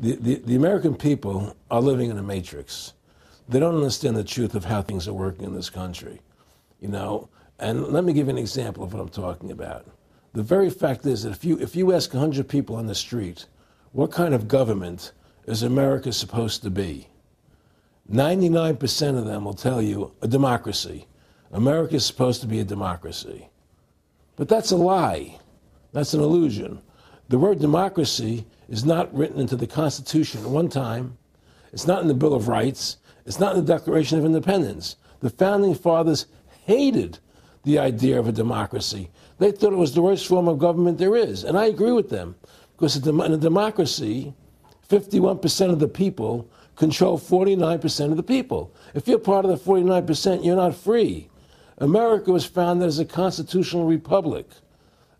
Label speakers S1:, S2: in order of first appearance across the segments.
S1: The American people are living in a matrix. They don't understand the truth of how things are working in this country, you know. And let me give you an example of what I'm talking about. The very fact is that if you ask 100 people on the street, what kind of government is America supposed to be? 99% of them will tell you a democracy. America is supposed to be a democracy. But that's a lie. That's an illusion. The word democracy is not written into the Constitution at one time. It's not in the Bill of Rights. It's not in the Declaration of Independence. The Founding Fathers hated the idea of a democracy. They thought it was the worst form of government there is. And I agree with them. Because in a democracy, 51% of the people control 49% of the people. If you're part of the 49%, you're not free. America was founded as a constitutional republic.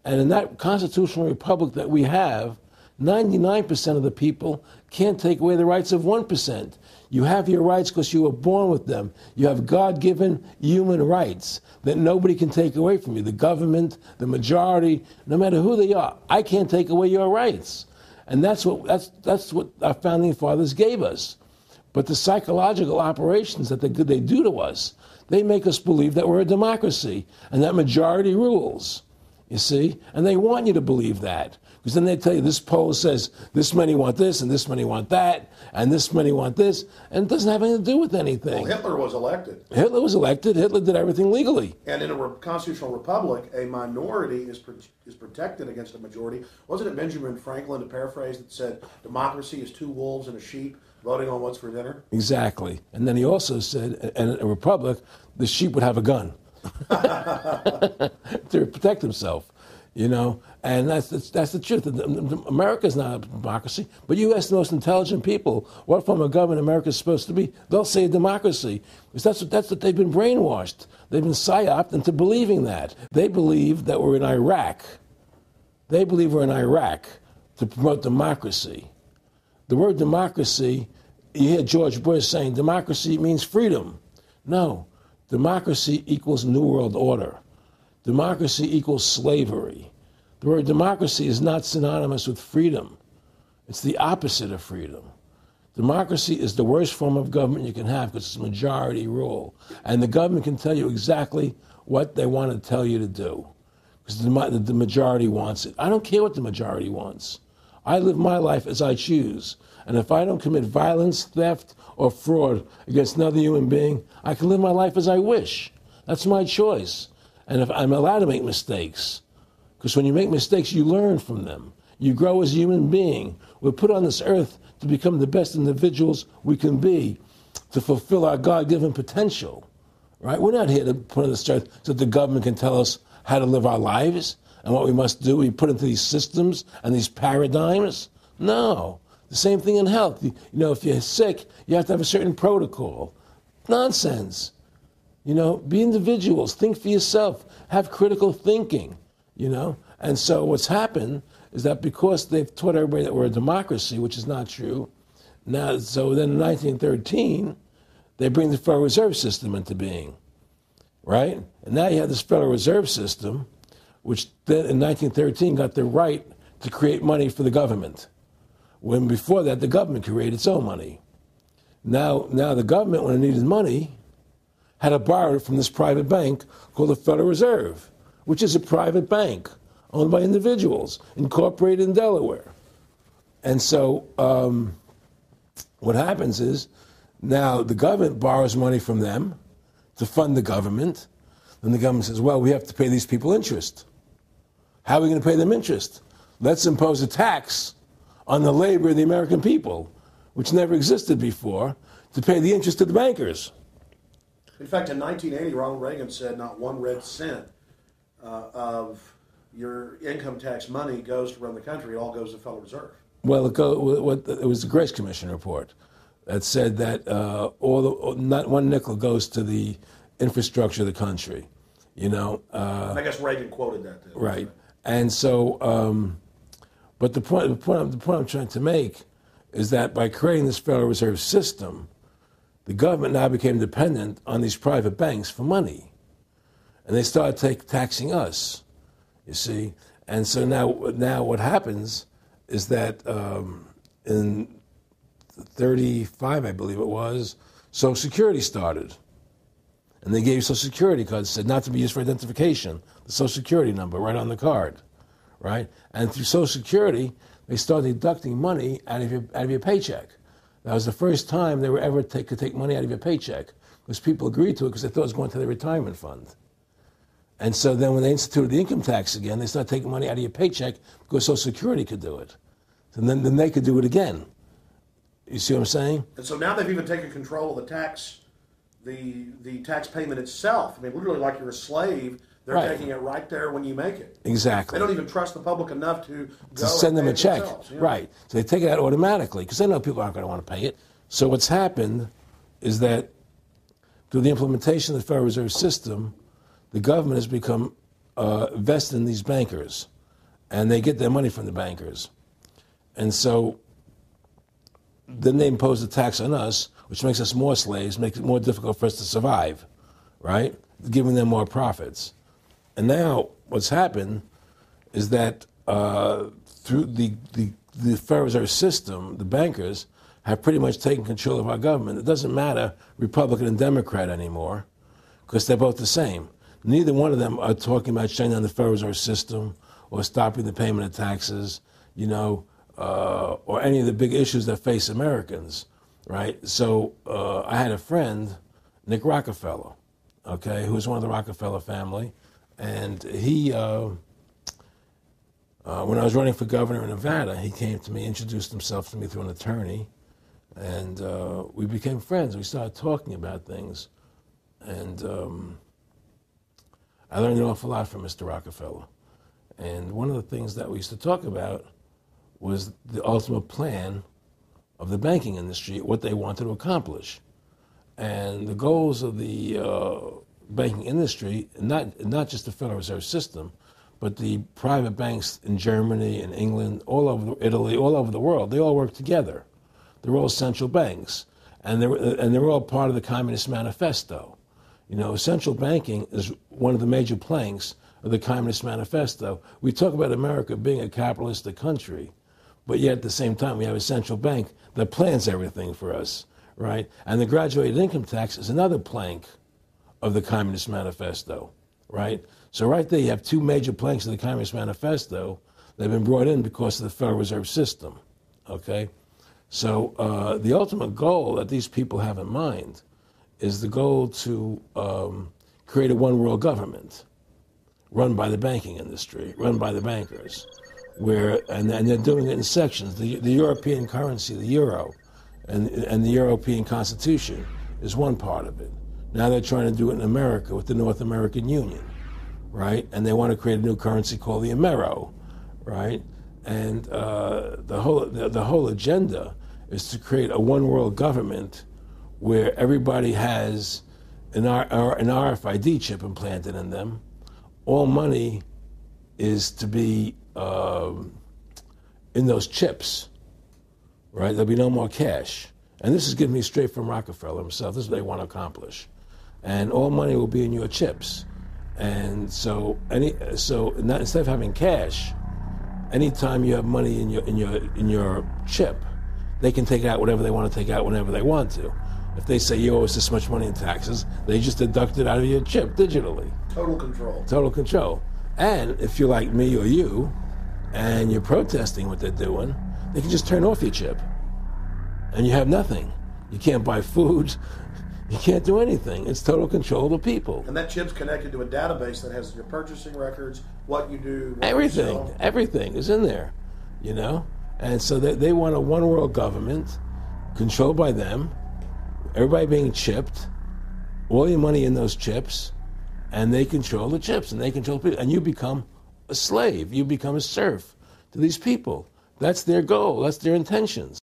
S1: And in that constitutional republic that we have, 99% of the people can't take away the rights of 1%. You have your rights because you were born with them. You have God-given human rights that nobody can take away from you. The government, the majority, no matter who they are, I can't take away your rights. And that's what our founding fathers gave us. But the psychological operations that they do to us, they make us believe that we're a democracy and that majority rules. You see? And they want you to believe that. Because then they tell you this poll says this many want this and this many want that and this many want this. And it doesn't have anything to do with anything.
S2: Well, Hitler was elected.
S1: Hitler was elected. Hitler did everything legally.
S2: And in a constitutional republic, a minority is protected against a majority. Wasn't it Benjamin Franklin, to paraphrase, that said democracy is two wolves and a sheep voting on what's for dinner?
S1: Exactly. And then he also said, in a republic, the sheep would have a gun to protect himself, you know. And that's the truth. America is not a democracy. But you ask the most intelligent people, what form of government America is supposed to be, they'll say a democracy. Because that's what they've been brainwashed. They've been psyoped into believing that. They believe that we're in Iraq. They believe we're in Iraq to promote democracy. The word democracy, you hear George Bush saying democracy means freedom. No, democracy equals New World Order. Democracy equals slavery. The word democracy is not synonymous with freedom. It's the opposite of freedom. Democracy is the worst form of government you can have because it's majority rule. And the government can tell you exactly what they want to tell you to do because the majority wants it. I don't care what the majority wants. I live my life as I choose. And if I don't commit violence, theft, or fraud against another human being, I can live my life as I wish. That's my choice. And if I'm allowed to make mistakes, because when you make mistakes, you learn from them. You grow as a human being. We're put on this earth to become the best individuals we can be, to fulfill our God-given potential, right? We're not here to put on this earth so that the government can tell us how to live our lives and what we must do. We put into these systems and these paradigms. No. The same thing in health. You know, if you're sick, you have to have a certain protocol. Nonsense. You know, be individuals. Think for yourself. Have critical thinking, you know. And so what's happened is that because they've taught everybody that we're a democracy, which is not true, now, so then in 1913, they bring the Federal Reserve System into being, right? And now you have this Federal Reserve System, which then in 1913 got the right to create money for the government. When before that, the government created its own money. Now the government, when it needed money, had to borrow it from this private bank called the Federal Reserve, which is a private bank owned by individuals, incorporated in Delaware. And so what happens is now the government borrows money from them to fund the government. Then the government says, well, we have to pay these people interest. How are we going to pay them interest? Let's impose a tax on the labor of the American people, which never existed before, to pay the interest to the bankers.
S2: In fact, in 1980, Ronald Reagan said not one red cent of your income tax money goes to run the country. It all goes to the Federal Reserve. Well,
S1: it was the Grace Commission report that said that not one nickel goes to the infrastructure of the country. You know.
S2: I guess Reagan quoted that too.
S1: Right, and so. But the point I'm trying to make is that by creating this Federal Reserve System, the government now became dependent on these private banks for money. And they started taxing us, you see. And so now what happens is that in 1935, I believe it was, Social Security started. And they gave you Social Security cards, said not to be used for identification, the Social Security number right on the card, right? And through Social Security, they started deducting money out of your paycheck. That was the first time they were ever could take money out of your paycheck, because people agreed to it because they thought it was going to their retirement fund. And so then when they instituted the income tax again, they started taking money out of your paycheck because Social Security could do it. And then they could do it again. You see what I'm saying?
S2: And so now they've even taken control of the tax payment itself. I mean, literally like you're a slave. They're taking it right there when you make it.
S1: Exactly.
S2: They don't even trust the public enough to go
S1: send them a check.
S2: Yeah.
S1: Right. So they take it out automatically because they know people aren't going to want to pay it. So what's happened is that through the implementation of the Federal Reserve System, the government has become vested in these bankers, and they get their money from the bankers. And so then they impose a tax on us, which makes us more slaves, makes it more difficult for us to survive, right? Giving them more profits. And now what's happened is that through the Federal Reserve System, the bankers have pretty much taken control of our government. It doesn't matter Republican and Democrat anymore, because they're both the same. Neither one of them are talking about shutting down the Federal Reserve System or stopping the payment of taxes, or any of the big issues that face Americans, right? So I had a friend, Nick Rockefeller, okay, who was one of the Rockefeller family, and he, when I was running for governor in Nevada, he came to me, introduced himself to me through an attorney, and we became friends. We started talking about things, and I learned an awful lot from Mr. Rockefeller. And one of the things that we used to talk about was the ultimate plan of the banking industry, what they wanted to accomplish. And the goals of the banking industry, not just the Federal Reserve System, but the private banks in Germany and England, all over Italy, all over the world, they all work together. They're all central banks. And they're all part of the Communist Manifesto. Central banking is one of the major planks of the Communist Manifesto. We talk about America being a capitalistic country, but yet at the same time we have a central bank that plans everything for us, right? And the graduated income tax is another plank of the Communist Manifesto, right? So right there you have two major planks of the Communist Manifesto that have been brought in because of the Federal Reserve System, okay? So the ultimate goal that these people have in mind is the goal to create a one-world government run by the banking industry, run by the bankers, and they're doing it in sections. The European currency, the euro, and the European Constitution is one part of it. Now they're trying to do it in America with the North American Union, right? And they want to create a new currency called the Amero, right? And the whole agenda is to create a one-world government where everybody has an RFID chip implanted in them. All money is to be in those chips, right? There'll be no more cash. And this is given me straight from Rockefeller himself. This is what they want to accomplish. And all money will be in your chips. And so instead of having cash, anytime you have money in your chip, they can take out whatever they want to take out whenever they want to. If they say you owe us this much money in taxes, they just deduct it out of your chip digitally.
S2: Total control.
S1: Total control. And if you're like me or you, and you're protesting what they're doing, they can just turn off your chip. And you have nothing. You can't buy food. You can't do anything. It's total control of the people.
S2: And that chip's connected to a database that has your purchasing records, what you do, what
S1: everything.
S2: you sell.
S1: Everything is in there, And so they want a one-world government controlled by them, everybody being chipped, all your money in those chips, and they control the chips, and they control people. And you become a slave. You become a serf to these people. That's their goal. That's their intentions.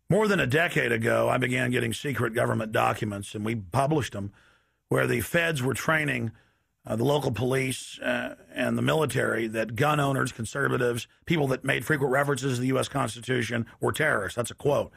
S3: More than a decade ago, I began getting secret government documents, and we published them, where the feds were training the local police and the military that gun owners, conservatives, people that made frequent references to the U.S. Constitution were terrorists. That's a quote.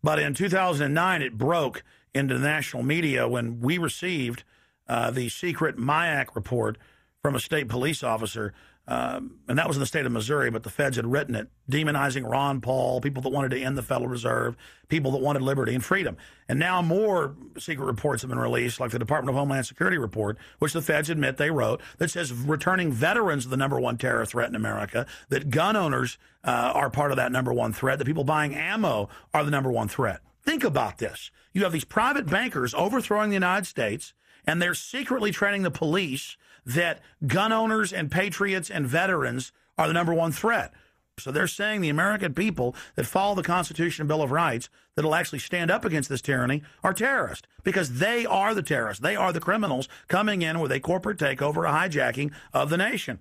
S3: But in 2009, it broke into the national media when we received the secret MIAC report from a state police officer and that was in the state of Missouri, but the feds had written it, demonizing Ron Paul, people that wanted to end the Federal Reserve, people that wanted liberty and freedom. And now more secret reports have been released, like the Department of Homeland Security report, which the feds admit they wrote, that says returning veterans are the number one terror threat in America, that gun owners are part of that number one threat, that people buying ammo are the number one threat. Think about this. You have these private bankers overthrowing the United States, and they're secretly training the police that gun owners and patriots and veterans are the number one threat. So they're saying the American people that follow the Constitution and Bill of Rights that will actually stand up against this tyranny are terrorists, because they are the terrorists. They are the criminals coming in with a corporate takeover, a hijacking of the nation.